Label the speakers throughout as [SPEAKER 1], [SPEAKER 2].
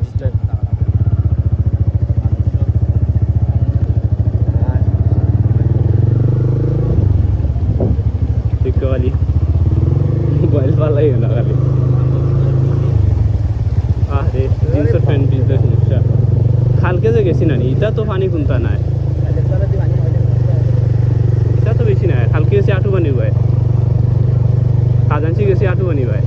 [SPEAKER 1] straight
[SPEAKER 2] खाली mobile वाला ही होना खाली আরে 320 সমস্যা কালকে যে গেছি না এটা তো পানি কোনটা নাই এটা তো বেশি নাই কালকে গেছি আটু পানি ভাই খাজানছি গেছি আটু পানি ভাই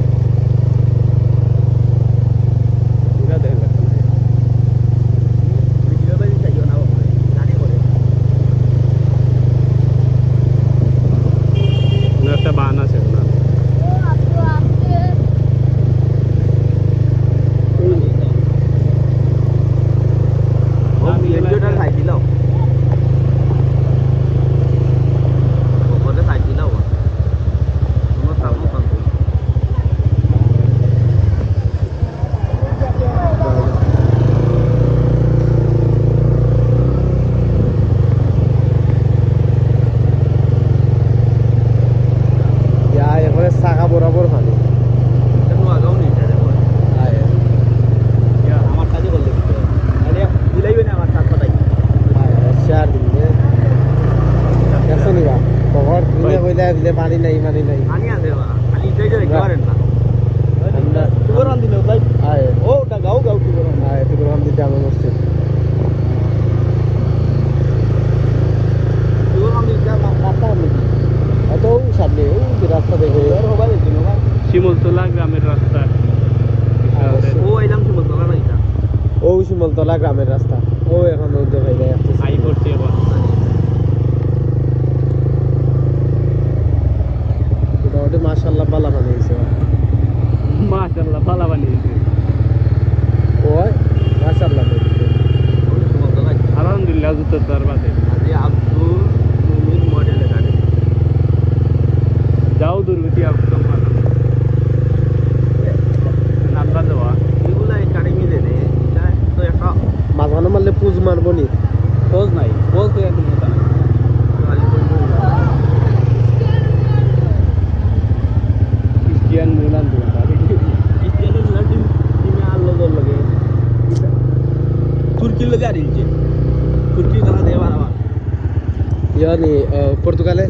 [SPEAKER 2] একটা বান আছে না
[SPEAKER 1] বরাবর পানি পানি নাই পানি নাই সামনে রাস্তা দেখে
[SPEAKER 2] শিমুলতলা গ্রামের রাস্তা
[SPEAKER 1] ও শিমুলতলা গ্রামের রাস্তা ও এখন ওই জায়গায়
[SPEAKER 2] আই করছি এখন
[SPEAKER 1] মোটামুটি মাশাআল্লাহ ভালো বানিয়েছে
[SPEAKER 2] মাশাআল্লাহ ভালো বানিয়েছে
[SPEAKER 1] ওই মাশাআল্লাহ
[SPEAKER 2] আলহামদুলিল্লাহ জুতার দরবাজে
[SPEAKER 1] আব্দুল মুমিন মডেল গাড়ি
[SPEAKER 2] যাও দুর্গতি একদম নাম্বার দেওয়া
[SPEAKER 1] এগুলা একাডেমি দেনে এটা তো একটা মাঝখানে মারলে পুজ মারবো নি
[SPEAKER 2] পোজ নাই পোজ তো একদম মতো নাই ক্রিস্টিয়ান মিলান
[SPEAKER 1] টিমে আল্লাহ লাগে তুর্কির লগে আর ইলছে তুর্কি খেলা দেওয়া আমার ইয়ানি পর্তুগালে